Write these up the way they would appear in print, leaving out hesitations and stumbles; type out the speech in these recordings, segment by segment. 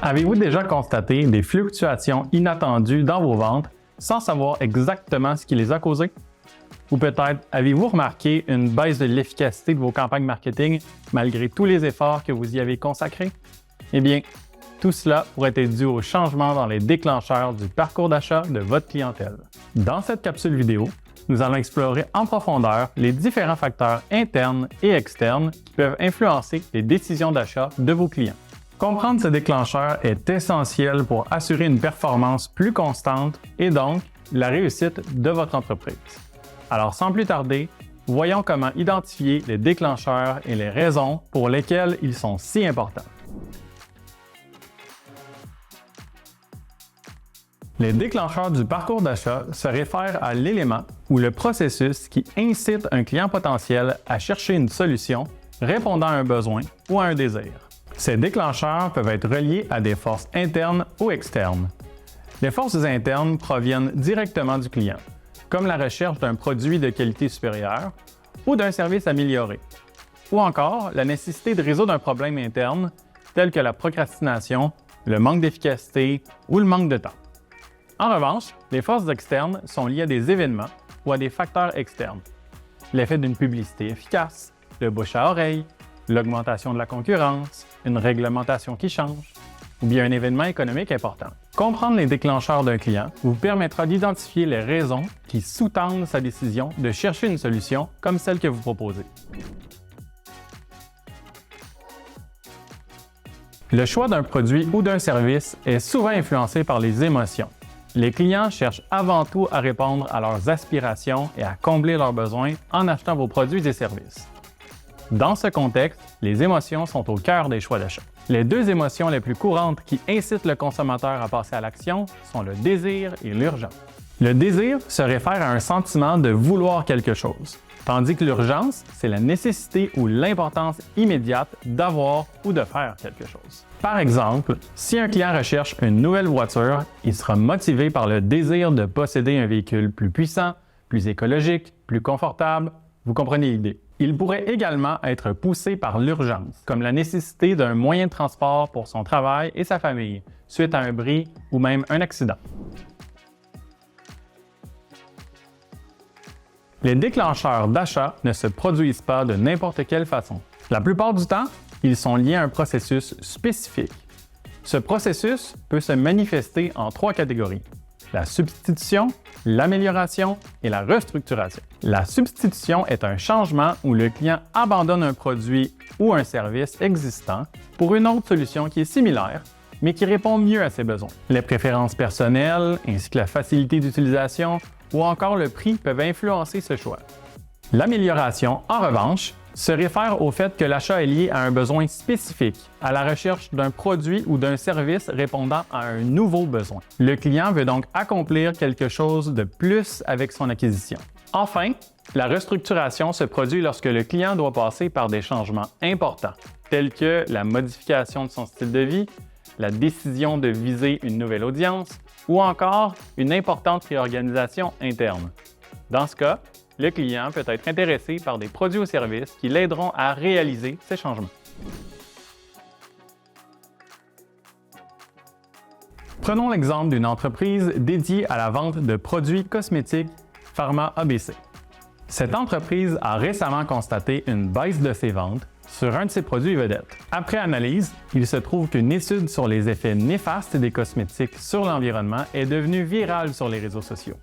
Avez-vous déjà constaté des fluctuations inattendues dans vos ventes sans savoir exactement ce qui les a causées? Ou peut-être avez-vous remarqué une baisse de l'efficacité de vos campagnes marketing malgré tous les efforts que vous y avez consacrés? Eh bien, tout cela pourrait être dû au changement dans les déclencheurs du parcours d'achat de votre clientèle. Dans cette capsule vidéo, nous allons explorer en profondeur les différents facteurs internes et externes qui peuvent influencer les décisions d'achat de vos clients. Comprendre ce déclencheur est essentiel pour assurer une performance plus constante et donc la réussite de votre entreprise. Alors sans plus tarder, voyons comment identifier les déclencheurs et les raisons pour lesquelles ils sont si importants. Les déclencheurs du parcours d'achat se réfèrent à l'élément ou le processus qui incite un client potentiel à chercher une solution répondant à un besoin ou à un désir. Ces déclencheurs peuvent être reliés à des forces internes ou externes. Les forces internes proviennent directement du client, comme la recherche d'un produit de qualité supérieure ou d'un service amélioré, ou encore la nécessité de résoudre un problème interne tel que la procrastination, le manque d'efficacité ou le manque de temps. En revanche, les forces externes sont liées à des événements ou à des facteurs externes. L'effet d'une publicité efficace, le bouche à oreille, l'augmentation de la concurrence, une réglementation qui change, ou bien un événement économique important. Comprendre les déclencheurs d'un client vous permettra d'identifier les raisons qui sous-tendent sa décision de chercher une solution comme celle que vous proposez. Le choix d'un produit ou d'un service est souvent influencé par les émotions. Les clients cherchent avant tout à répondre à leurs aspirations et à combler leurs besoins en achetant vos produits et services. Dans ce contexte, les émotions sont au cœur des choix d'achat. Les deux émotions les plus courantes qui incitent le consommateur à passer à l'action sont le désir et l'urgence. Le désir se réfère à un sentiment de vouloir quelque chose, tandis que l'urgence, c'est la nécessité ou l'importance immédiate d'avoir ou de faire quelque chose. Par exemple, si un client recherche une nouvelle voiture, il sera motivé par le désir de posséder un véhicule plus puissant, plus écologique, plus confortable. Vous comprenez l'idée. Il pourrait également être poussé par l'urgence, comme la nécessité d'un moyen de transport pour son travail et sa famille, suite à un bris ou même un accident. Les déclencheurs d'achat ne se produisent pas de n'importe quelle façon. La plupart du temps, ils sont liés à un processus spécifique. Ce processus peut se manifester en trois catégories: la substitution, l'amélioration et la restructuration. La substitution est un changement où le client abandonne un produit ou un service existant pour une autre solution qui est similaire, mais qui répond mieux à ses besoins. Les préférences personnelles, ainsi que la facilité d'utilisation ou encore le prix peuvent influencer ce choix. L'amélioration, en revanche, se réfère au fait que l'achat est lié à un besoin spécifique, à la recherche d'un produit ou d'un service répondant à un nouveau besoin. Le client veut donc accomplir quelque chose de plus avec son acquisition. Enfin, la restructuration se produit lorsque le client doit passer par des changements importants, tels que la modification de son style de vie, la décision de viser une nouvelle audience ou encore une importante réorganisation interne. Dans ce cas, le client peut être intéressé par des produits ou services qui l'aideront à réaliser ces changements. Prenons l'exemple d'une entreprise dédiée à la vente de produits cosmétiques Pharma ABC. Cette entreprise a récemment constaté une baisse de ses ventes sur un de ses produits vedettes. Après analyse, il se trouve qu'une étude sur les effets néfastes des cosmétiques sur l'environnement est devenue virale sur les réseaux sociaux.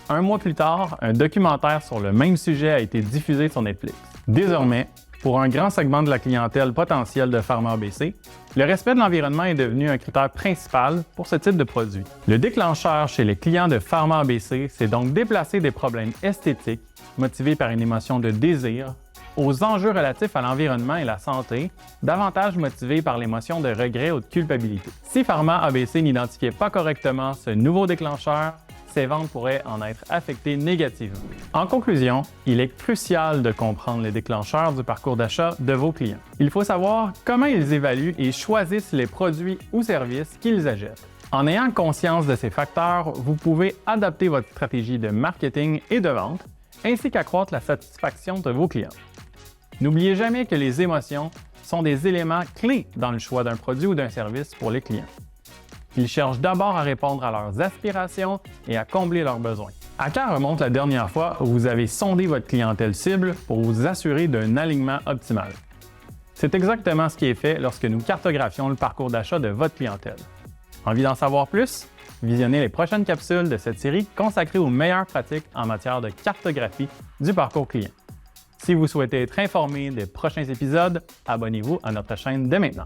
Un mois plus tard, un documentaire sur le même sujet a été diffusé sur Netflix. Désormais, pour un grand segment de la clientèle potentielle de Pharma ABC, le respect de l'environnement est devenu un critère principal pour ce type de produit. Le déclencheur chez les clients de Pharma ABC, c'est donc déplacer des problèmes esthétiques motivés par une émotion de désir aux enjeux relatifs à l'environnement et la santé, davantage motivés par l'émotion de regret ou de culpabilité. Si Pharma ABC n'identifiait pas correctement ce nouveau déclencheur, ses ventes pourraient en être affectées négativement. En conclusion, il est crucial de comprendre les déclencheurs du parcours d'achat de vos clients. Il faut savoir comment ils évaluent et choisissent les produits ou services qu'ils achètent. En ayant conscience de ces facteurs, vous pouvez adapter votre stratégie de marketing et de vente, ainsi qu'accroître la satisfaction de vos clients. N'oubliez jamais que les émotions sont des éléments clés dans le choix d'un produit ou d'un service pour les clients. Ils cherchent d'abord à répondre à leurs aspirations et à combler leurs besoins. À quand remonte la dernière fois où vous avez sondé votre clientèle cible pour vous assurer d'un alignement optimal? C'est exactement ce qui est fait lorsque nous cartographions le parcours d'achat de votre clientèle. Envie d'en savoir plus? Visionnez les prochaines capsules de cette série consacrée aux meilleures pratiques en matière de cartographie du parcours client. Si vous souhaitez être informé des prochains épisodes, abonnez-vous à notre chaîne dès maintenant.